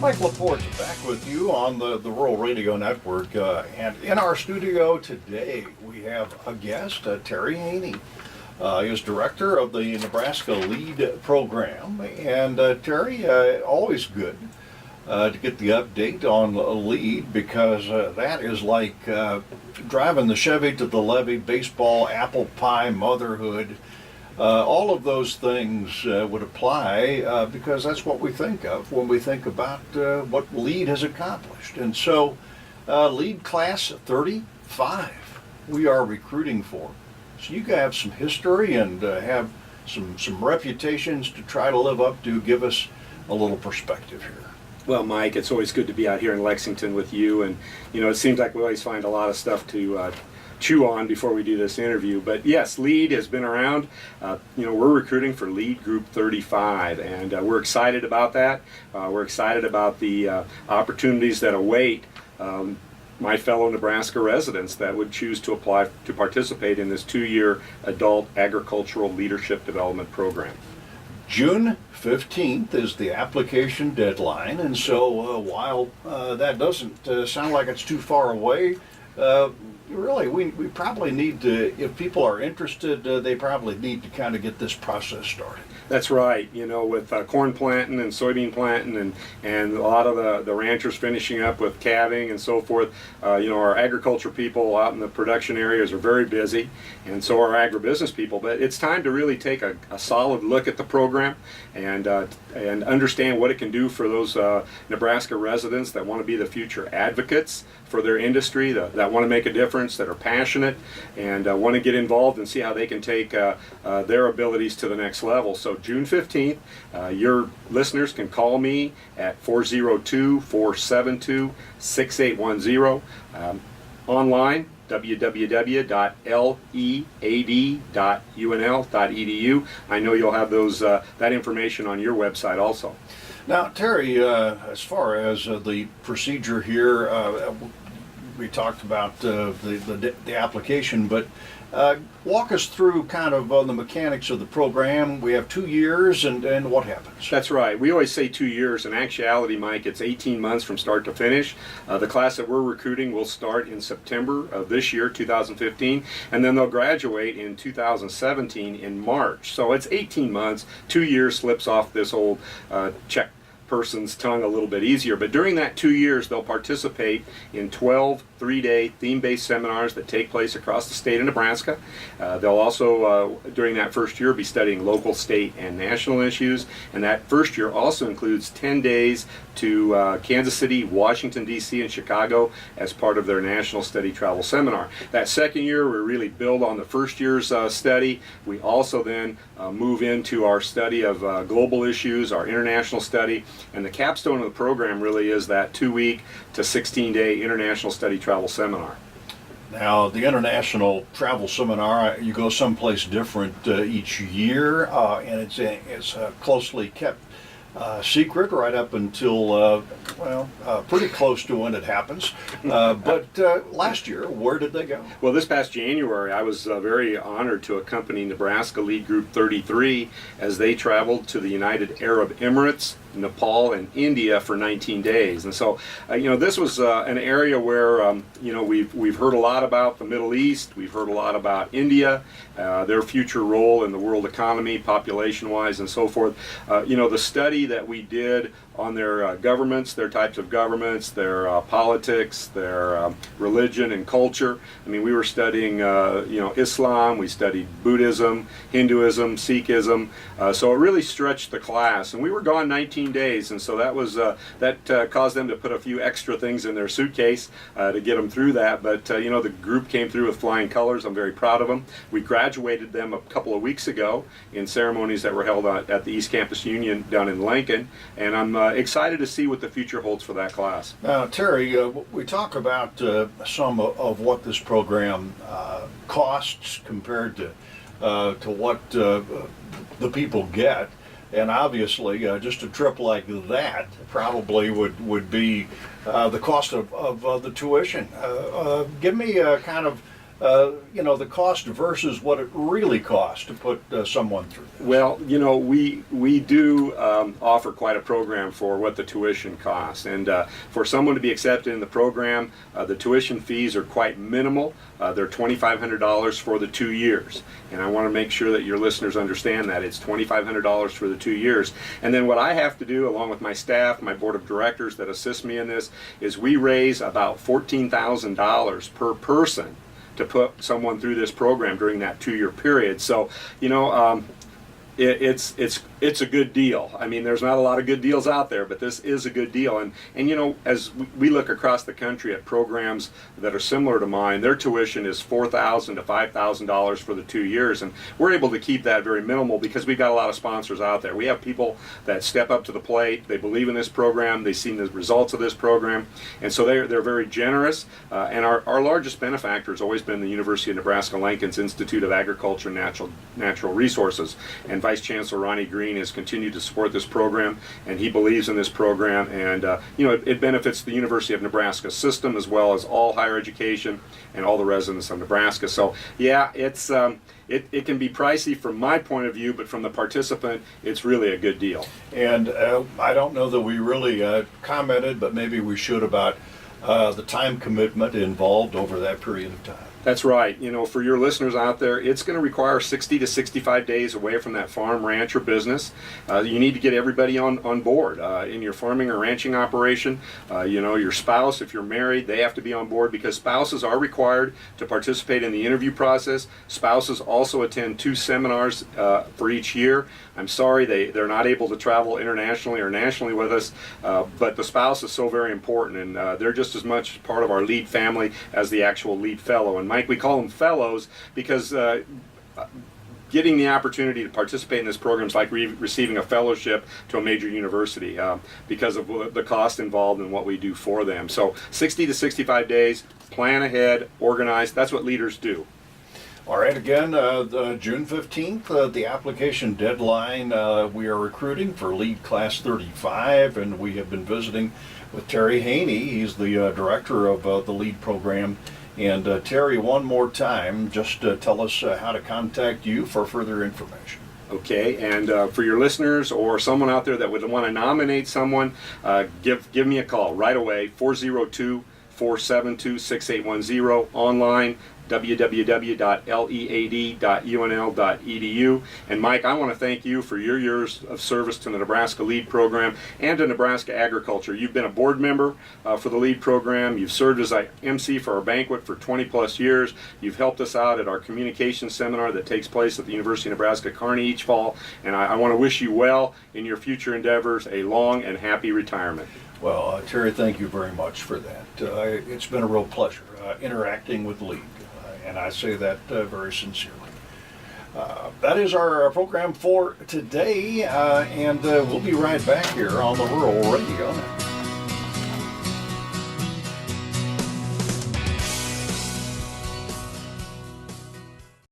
Mike LaPorte back with you on the Rural Radio Network. And in our studio today, we have a guest, Terry Haney. He is director of the Nebraska LEAD program. And Terry, always good to get the update on LEAD, because that is like driving the Chevy to the levee, baseball, apple pie, motherhood. All of those things would apply because that's what we think of when we think about what LEAD has accomplished. And so LEAD Class 35 we are recruiting for. So you have some history and have some reputations to try to live up to. Give us a little perspective here. Well, Mike, it's always good to be out here in Lexington with you, and it seems like we always find a lot of stuff to chew on before we do this interview. But yes, LEAD has been around. We're recruiting for LEAD Group 35, and we're excited about that. We're excited about the opportunities that await my fellow Nebraska residents that would choose to apply to participate in this 2-year adult agricultural leadership development program. June 15th is the application deadline, and so while that doesn't sound like it's too far away, really, we probably need to, if people are interested, they probably need to kind of get this process started. That's right. With corn planting and soybean planting and a lot of the ranchers finishing up with calving and so forth, our agriculture people out in the production areas are very busy, and so are agribusiness people. But it's time to really take a solid look at the program and understand what it can do for those Nebraska residents that want to be the future advocates for their industry, that want to make a difference, that are passionate, and want to get involved and see how they can take their abilities to the next level. So June 15th, your listeners can call me at 402-472-6810. Online, www.lead.unl.edu. I know you'll have that information on your website also. Now, Terry, as far as the procedure here, we talked about the application, but walk us through kind of the mechanics of the program. We have 2 years, and what happens? That's right. We always say 2 years. In actuality, Mike, it's 18 months from start to finish. The class that we're recruiting will start in September of this year, 2015, and then they'll graduate in 2017 in March. So it's 18 months. 2 years slips off this old check person's tongue a little bit easier, but during that 2 years they'll participate in 12 3-day theme-based seminars that take place across the state of Nebraska. They'll also during that first year be studying local, state, and national issues, and that first year also includes 10 days to Kansas City, Washington D.C., and Chicago as part of their National Study Travel Seminar. That second year we really build on the first year's study. We also then move into our study of global issues, our international study, and the capstone of the program really is that 2-week to 16-day International Study Travel Seminar. Now, the International Travel Seminar, you go someplace different each year, and it's closely kept secret right up until, pretty close to when it happens. But last year, where did they go? Well, this past January, I was very honored to accompany Nebraska LEAD Group 33 as they traveled to the United Arab Emirates, Nepal, and India for 19 days. And so, this was an area where, we've heard a lot about the Middle East. We've heard a lot about India, their future role in the world economy, population-wise, and so forth. The study that we did on their governments, their types of governments, their politics, their religion and culture. I mean, we were studying, Islam, we studied Buddhism, Hinduism, Sikhism, so it really stretched the class. And we were gone 19 days, and so that was that caused them to put a few extra things in their suitcase to get them through that. But the group came through with flying colors. I'm very proud of them. We graduated them a couple of weeks ago in ceremonies that were held at the East Campus Union down in Lincoln, and I'm excited to see what the future holds for that class. Now, Terry, we talk about some of what this program costs compared to what the people get, and obviously just a trip like that probably would be the cost of the tuition. Give me kind of the cost versus what it really costs to put someone through this? Well, we do offer quite a program for what the tuition costs, and for someone to be accepted in the program, the tuition fees are quite minimal. They're $2,500 for the 2 years, and I want to make sure that your listeners understand that it's $2,500 for the 2 years. And then what I have to do, along with my staff, my board of directors that assist me in this, is we raise about $14,000 per person to put someone through this program during that 2-year period. So, it's a good deal. I mean, there's not a lot of good deals out there, but this is a good deal. And as we look across the country at programs that are similar to mine, their tuition is $4,000 to $5,000 for the 2 years, and we're able to keep that very minimal because we've got a lot of sponsors out there. We have people that step up to the plate. They believe in this program. They've seen the results of this program, and so they're very generous. And our largest benefactor has always been the University of Nebraska-Lincoln's Institute of Agriculture and Natural Resources, and Vice Chancellor Ronnie Green has continued to support this program, and he believes in this program, and it benefits the University of Nebraska system as well as all higher education and all the residents of Nebraska. So yeah, it can be pricey from my point of view, but from the participant, it's really a good deal. And I don't know that we really commented, but maybe we should, about the time commitment involved over that period of time. That's right. For your listeners out there, it's going to require 60 to 65 days away from that farm, ranch, or business. You need to get everybody on board in your farming or ranching operation. Your spouse, if you're married, they have to be on board because spouses are required to participate in the interview process. Spouses also attend 2 seminars for each year. I'm sorry they're not able to travel internationally or nationally with us, but the spouse is so very important, and they're just as much part of our lead family as the actual lead fellow. And Mike, we call them fellows because getting the opportunity to participate in this program is like receiving a fellowship to a major university because of the cost involved in what we do for them. So 60 to 65 days, plan ahead, organize. That's what leaders do. All right, again, June 15th, the application deadline. We are recruiting for Lead Class 35, and we have been visiting with Terry Haney. He's the director of the LEAD program. And Terry, one more time, just tell us how to contact you for further information. Okay, and for your listeners or someone out there that would want to nominate someone, give me a call right away, 402-472-6810, online, www.lead.unl.edu. And Mike, I want to thank you for your years of service to the Nebraska LEAD program and to Nebraska Agriculture. You've been a board member for the LEAD program. You've served as an MC for our banquet for 20 plus years. You've helped us out at our communications seminar that takes place at the University of Nebraska Kearney each fall. And I want to wish you well in your future endeavors, a long and happy retirement. Well, Terry, thank you very much for that. It's been a real pleasure interacting with LEAD. And I say that very sincerely. That is our program for today, and we'll be right back here on the Rural Radio